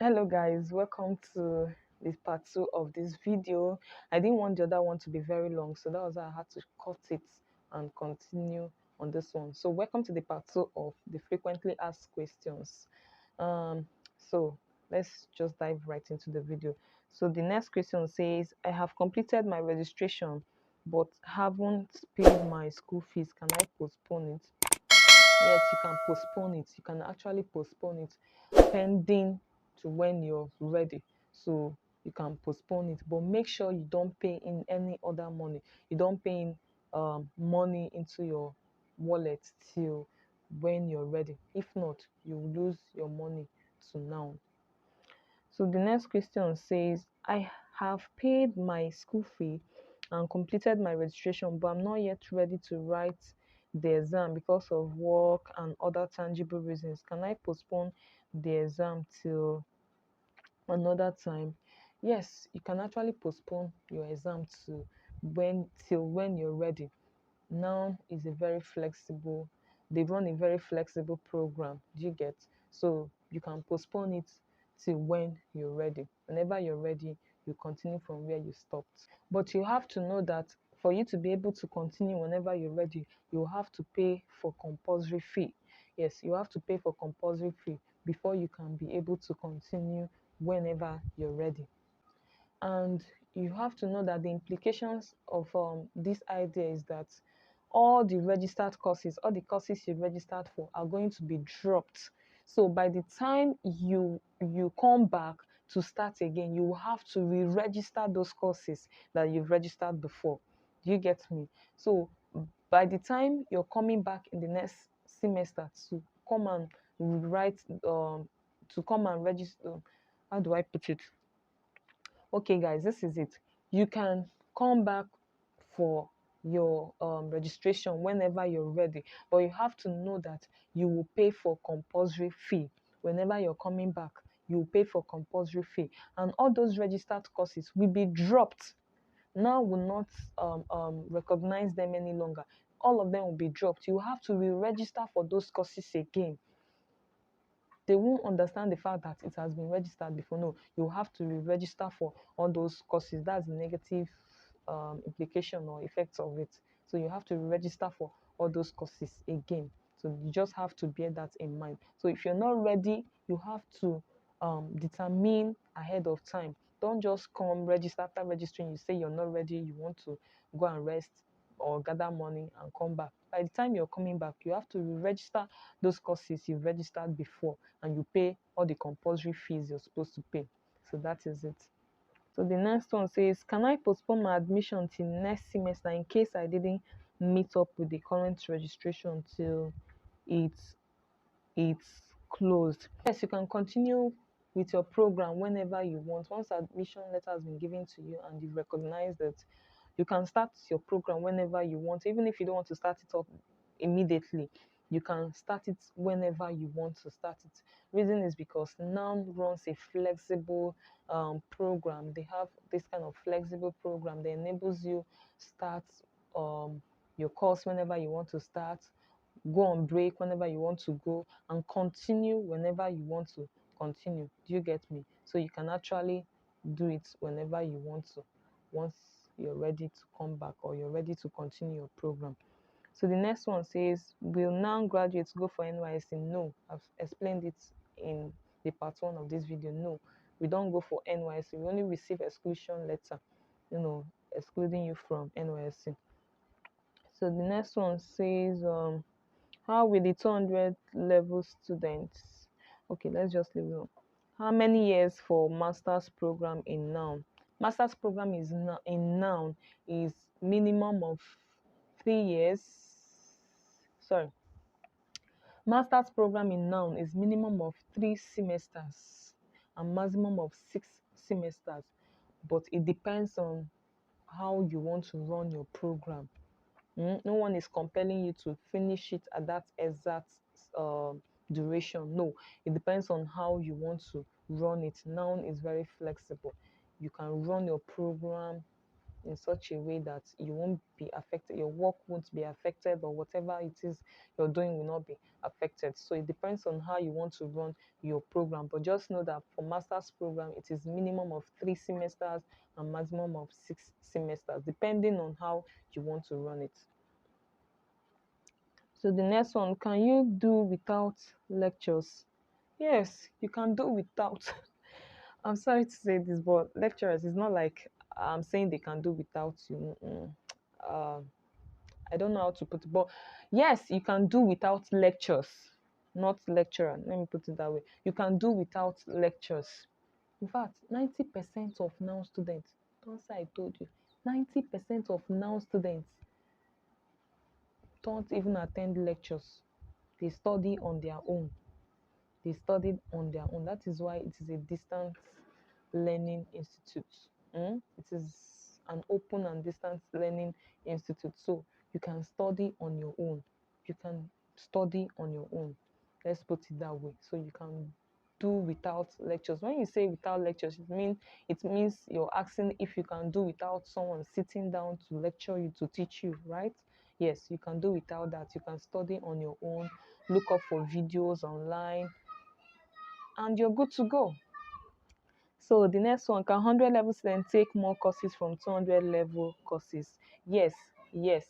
Hello guys, welcome to this part 2 of this video. I didn't want the other one to be very long, so that was why I had to cut it and continue on this one. So welcome to the part 2 of the frequently asked questions. um so let's just dive right into the video. So the next question says, I have completed my registration but haven't paid my school fees. Can I postpone it? Yes, you can postpone it. You can actually postpone it pending to when you're ready. So you can postpone it, but make sure you don't pay in any other money. You don't pay in money into your wallet till when you're ready. If not, you lose your money to now. So the next question says, I have paid my school fee and completed my registration, but I'm not yet ready to write the exam because of work and other tangible reasons. Can I postpone the exam till another time? Yes, you can actually postpone your exam to when you're ready. NOUN is a very flexible, they run a very flexible program. Do you get? So you can postpone it till when you're ready. Whenever you're ready, you continue from where you stopped. But you have to know that for you to be able to continue whenever you're ready, you have to pay for compulsory fee. Yes, you have to pay for compulsory fee before you can be able to continue whenever you're ready. And you have to know that the implications of this idea is that all the registered courses, all the courses you registered for are going to be dropped. So by the time you come back to start again, you will have to re-register those courses that you've registered before. Do you get me? So by the time you're coming back in the next semester to come and write to come and register, how do I put it? Okay guys, this is it. You can come back for your registration whenever you're ready, but you have to know that you will pay for compulsory fee. Whenever you're coming back, you will pay for compulsory fee, and all those registered courses will be dropped. Now will not recognize them any longer. All of them will be dropped. You have to re-register for those courses again. They won't understand the fact that it has been registered before. No, you have to re-register for all those courses. That's the negative implication or effects of it. So you have to register for all those courses again. So you just have to bear that in mind. So if you're not ready, you have to determine ahead of time. Don't just come register. After registering, you say you're not ready, you want to go and rest or gather money and come back. By the time you're coming back, you have to re-register those courses you've registered before, and you pay all the compulsory fees you're supposed to pay. So that is it. So the next one says, can I postpone my admission till next semester in case I didn't meet up with the current registration till it's it's closed? Yes, you can continue with your program whenever you want. Once admission letter has been given to you and you've recognized that, you can start your program whenever you want. Even if you don't want to start it up immediately, you can start it whenever you want to start it. Reason is because NOUN runs a flexible program. They have this kind of flexible program that enables you start um, your course whenever you want to start, go on break whenever you want to go, and continue whenever you want to continue. Do you get me? So you can actually do it whenever you want to, once you're ready to come back or you're ready to continue your program. So the next one says, will NOUN graduates go for NYSC? No, I've explained it in the part 1 of this video. No, we don't go for NYSC. We only receive exclusion letter, excluding you from NYSC. So the next one says, how will the 200 level students? Okay, let's just leave it. How many years for master's program in NOUN? Master's program in NOUN is minimum of 3 years. Sorry, master's program in NOUN is minimum of 3 semesters and maximum of 6 semesters. But it depends on how you want to run your program. No one is compelling you to finish it at that exact duration. No, it depends on how you want to run it. NOUN is very flexible. You can run your program in such a way that you won't be affected, your work won't be affected, or whatever it is you're doing will not be affected. So it depends on how you want to run your program. But just know that for master's program, it is minimum of 3 semesters and maximum of 6 semesters, depending on how you want to run it. So the next one, can you do without lectures? Yes, you can do without. I'm sorry to say this, but lecturers, it's not like I'm saying they can do without you. I don't know how to put it, but yes, you can do without lectures, not lecturer. Let me put it that way. You can do without lectures. In fact, 90% of now students, don't say I told you, 90% of now students don't even attend lectures. They study on their own. They studied on their own. That is why it is a distance learning institute. It is an open and distance learning institute. So you can study on your own. You can study on your own. Let's put it that way. So you can do without lectures. When you say without lectures, it means you're asking if you can do without someone sitting down to lecture you, to teach you, right? Yes, you can do without that. You can study on your own, look up for videos online, and you're good to go. So the next one, can 100 level students take more courses from 200 level courses? Yes, yes.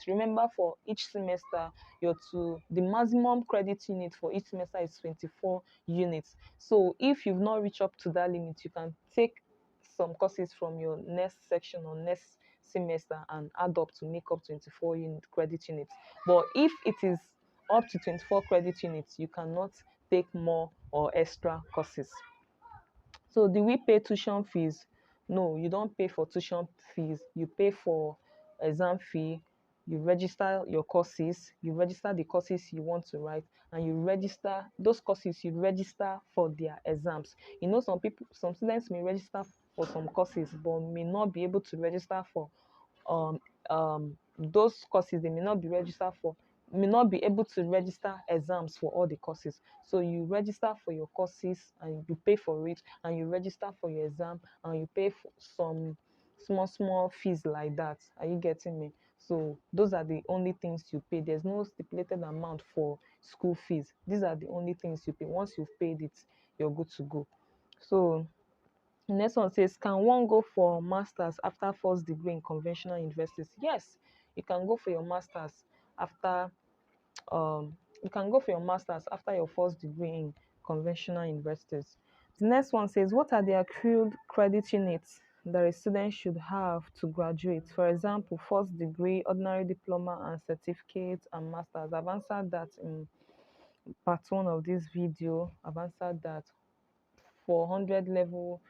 Remember, for each semester, the maximum credit unit for each semester is 24 units. So if you've not reached up to that limit, you can take some courses from your next section or next semester and add up to make up 24 credit units. But if it is up to 24 credit units, you cannot take more or extra courses. So do we pay tuition fees? No, you don't pay for tuition fees. You pay for exam fee. You register your courses. You register the courses you want to write, and you register those courses. You register for their exams. You know, some students may register for some courses, but may not be able to register for um those courses. They may not be able to register exams for all the courses. So you register for your courses and you pay for it, and you register for your exam and you pay for some small fees like that. Are you getting me? So those are the only things you pay. There's no stipulated amount for school fees. These are the only things you pay. Once you've paid it, you're good to go. So the next one says, can one go for masters after first degree in conventional universities? Yes, you can go for your masters after you can go for your masters after your first degree in conventional universities. The next one says, what are the accrued credit units that a student should have to graduate? For example, first degree, ordinary diploma, and certificate, and masters. I've answered that in part one of this video. I've answered that for 100 level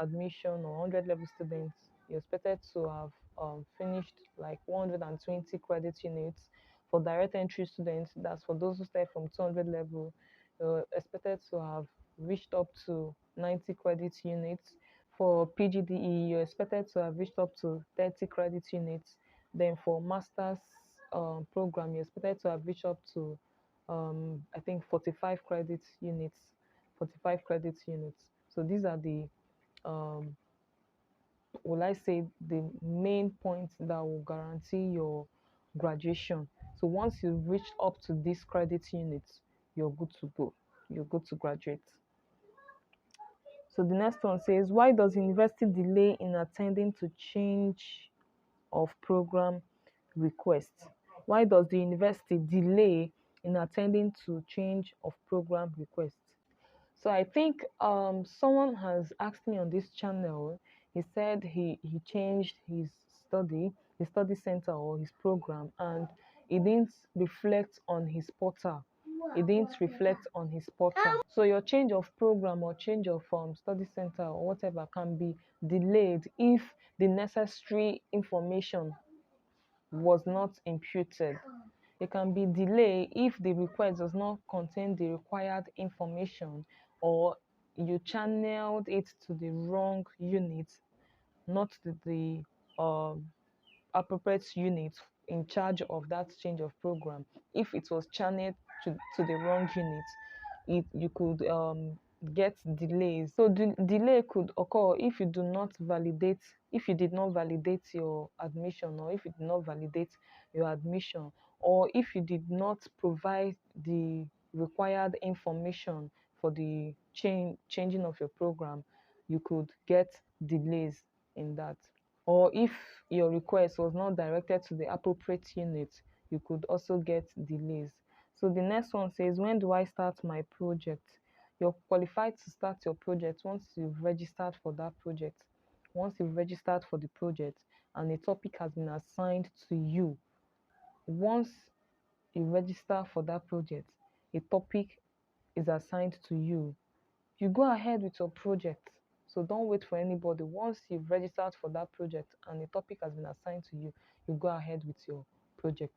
admission or 100 level students, you're expected to have finished like 120 credit units. For direct entry students, that's for those who start from 200 level, you're expected to have reached up to 90 credit units. For PGDE, you're expected to have reached up to 30 credit units. Then for master's program, you're expected to have reached up to I think 45 credit units. 45 credit units. So these are the um, will I say, the main points that will guarantee your graduation. So once you've reached up to these credit units, you're good to go. You're good to graduate. So the next one says, why does university delay in attending to change of program requests? Why does the university delay in attending to change of program requests? So I think someone has asked me on this channel. He said he changed his study center or his program, and it didn't reflect on his portal. It didn't reflect on his portal. So your change of program or change of study center or whatever can be delayed if the necessary information was not imputed. It can be delayed if the request does not contain the required information, or you channeled it to the wrong unit, not to the appropriate unit in charge of that change of program. If it was channeled to the wrong unit, you could get delays. So delay could occur if you do not validate, if you did not validate your admission, or if you did not validate your admission, or if you did not provide the required information for the changing of your program, you could get delays in that. Or if your request was not directed to the appropriate unit, you could also get delays. So the next one says, when do I start my project? You're qualified to start your project once you've registered for that project. Once you've registered for the project and a topic has been assigned to you, once you register for that project, a topic is assigned to you, you go ahead with your project. So don't wait for anybody. Once you've registered for that project and the topic has been assigned to you, you go ahead with your project.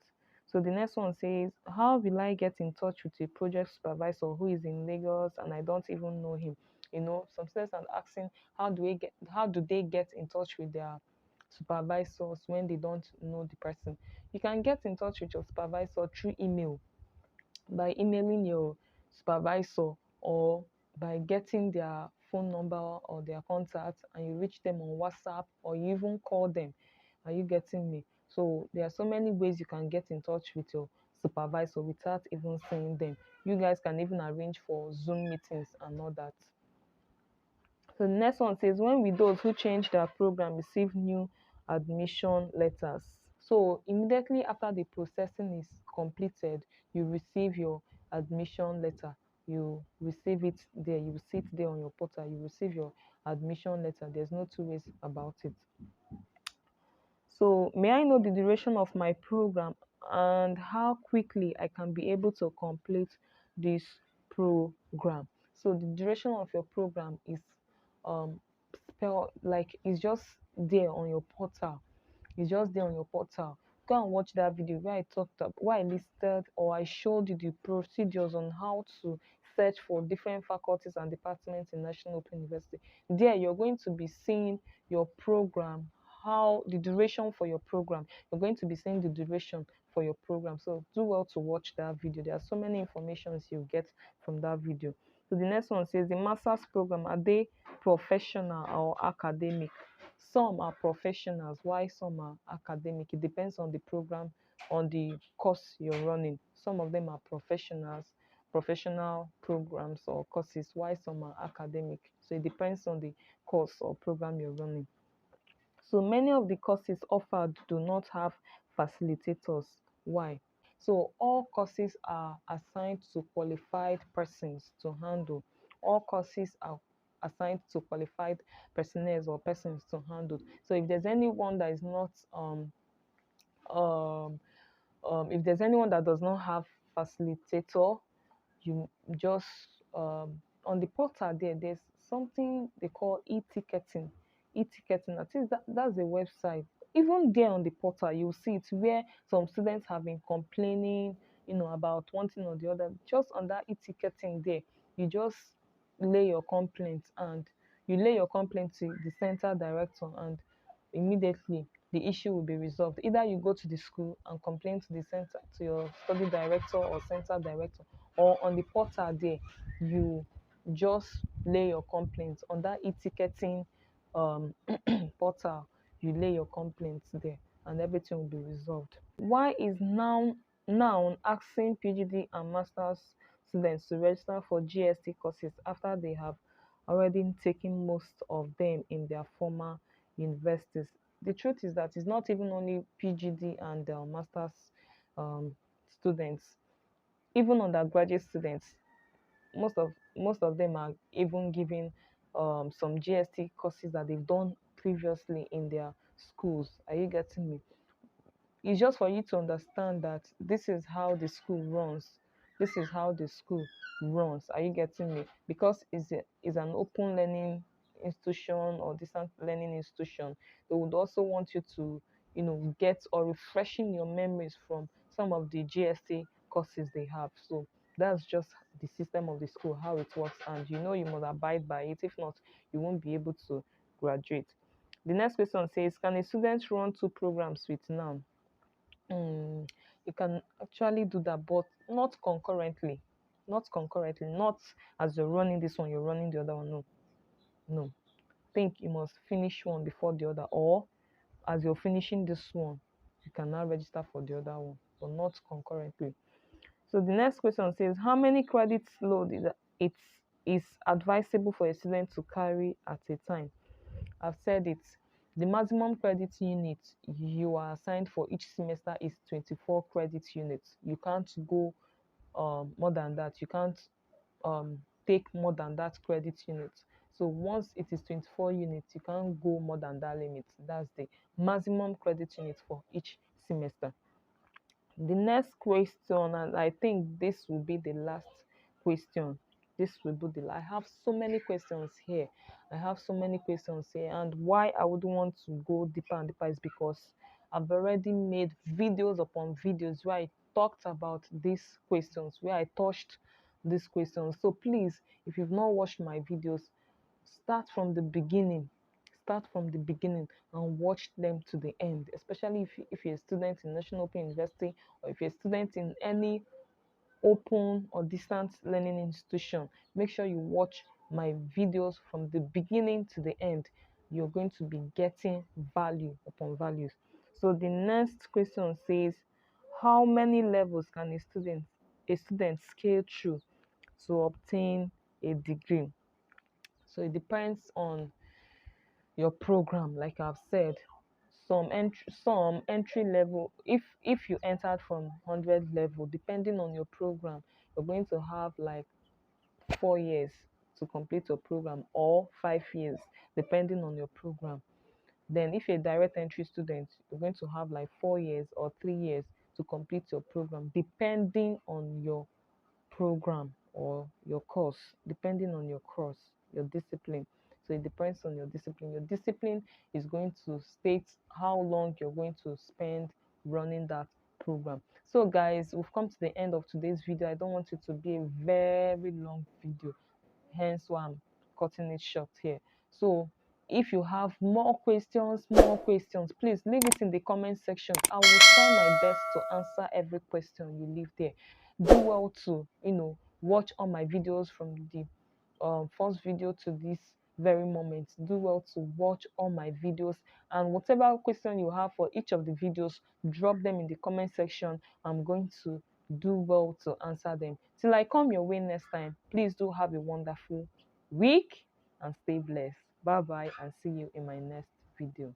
So the next one says, how will I get in touch with a project supervisor who is in Lagos and I don't even know him? You know, some students are asking, how do they get in touch with their supervisors when they don't know the person? You can get in touch with your supervisor through email, by emailing your supervisor, or by getting their phone number or their contact, and you reach them on WhatsApp, or you even call them. Are you getting me? So there are so many ways you can get in touch with your supervisor without even seeing them. You guys can even arrange for Zoom meetings and all that. So the next one says, when will those who change their program receive new admission letters? So immediately after the processing is completed, you receive your admission letter. You receive it there. You see it there on your portal. You receive your admission letter. There's no two ways about it. So may I know the duration of my program and how quickly I can be able to complete this program? So the duration of your program is like it's just there on your portal. It's just there on your portal. Go and watch that video where I talked up, where I listed or I showed you the procedures on how to search for different faculties and departments in National Open University. There, you're going to be seeing your program, how the duration for your program. You're going to be seeing the duration for your program. So do well to watch that video. There are so many informations you get from that video. So the next one says, the master's program, are they professional or academic? Some are professionals, while some are academic. It depends on the program, on the course you're running. Some of them are professional programs or courses, while some are academic. So it depends on the course or program you're running. So many of the courses offered do not have facilitators. Why? So all courses are assigned to qualified persons to handle. All courses are assigned to qualified personnel or persons to handle. So if there's anyone that is not um if there's anyone that does not have facilitator, you just on the portal there's something they call e-ticketing. E-ticketing, I think that's a website. Even there on the portal, you'll see it where some students have been complaining, about one thing or the other. Just on that e-ticketing there, you just lay your complaint, and you lay your complaint to the center director, and immediately the issue will be resolved. Either you go to the school and complain to the center, to your study director or center director, or on the portal there, you just lay your complaints on that e-ticketing portal. You lay your complaints there, and everything will be resolved. Why is NOUN asking PGD and masters students to register for GST courses after they have already taken most of them in their former universities? The truth is that it's not even only PGD and masters um, students, even undergraduate students. Most of them are even giving some GST courses that they've done previously in their schools. Are you getting me? It's just for you to understand that this is how the school runs. This is how the school runs. Are you getting me? Because it's an open learning institution or distance learning institution. They would also want you to, get or refreshing your memories from some of the GST courses they have. So that's just the system of the school, how it works, and you must abide by it. If not, you won't be able to graduate. The next question says, can a student run two programs with NOUN? You can actually do that, but not concurrently. not concurrently, not as you're running this one, you're running the other one. No, no. Think you must finish one before the other, or as you're finishing this one, you can now register for the other one, but not concurrently. So the next question says, how many credits load it is advisable for a student to carry at a time? I've said it. The maximum credit unit you are assigned for each semester is 24 credit units. You can't go more than that. You can't take more than that credit unit. So once it is 24 units, you can't go more than that limit. That's the maximum credit unit for each semester. The next question, and I think this will be the last question. This will be I have so many questions here. I have so many questions here, and why I would want to go deeper and deeper is because I've already made videos upon videos where I talked about these questions, where I touched these questions. So please, if you've not watched my videos, start from the beginning. Start from the beginning and watch them to the end, especially if you're a student in National Open University, or if you're a student in any open or distance learning institution. Make sure you watch my videos from the beginning to the end. You're going to be getting value upon values. So the next question says, how many levels can a student scale through to obtain a degree? So it depends on your program. Like I've said, some entry level, if you entered from 100 level, depending on your program, you're going to have like 4 years to complete your program, or 5 years depending on your program. Then if you're a direct entry student, you're going to have like 4 years or 3 years to complete your program, depending on your program or your course, depending on your course, your discipline. So it depends on your discipline. Your discipline is going to state how long you're going to spend running that program. So guys, we've come to the end of today's video. I don't want it to be a very long video, hence why I'm cutting it short here. So if you have more questions, please leave it in the comment section. I will try my best to answer every question you leave there. Do well to watch all my videos from the first video to this very moment. Do well to watch all my videos, and whatever question you have for each of the videos, drop them in the comment section. I'm going to do well to answer them. Till I come your way next time, please do have a wonderful week and stay blessed. Bye bye, and see you in my next video.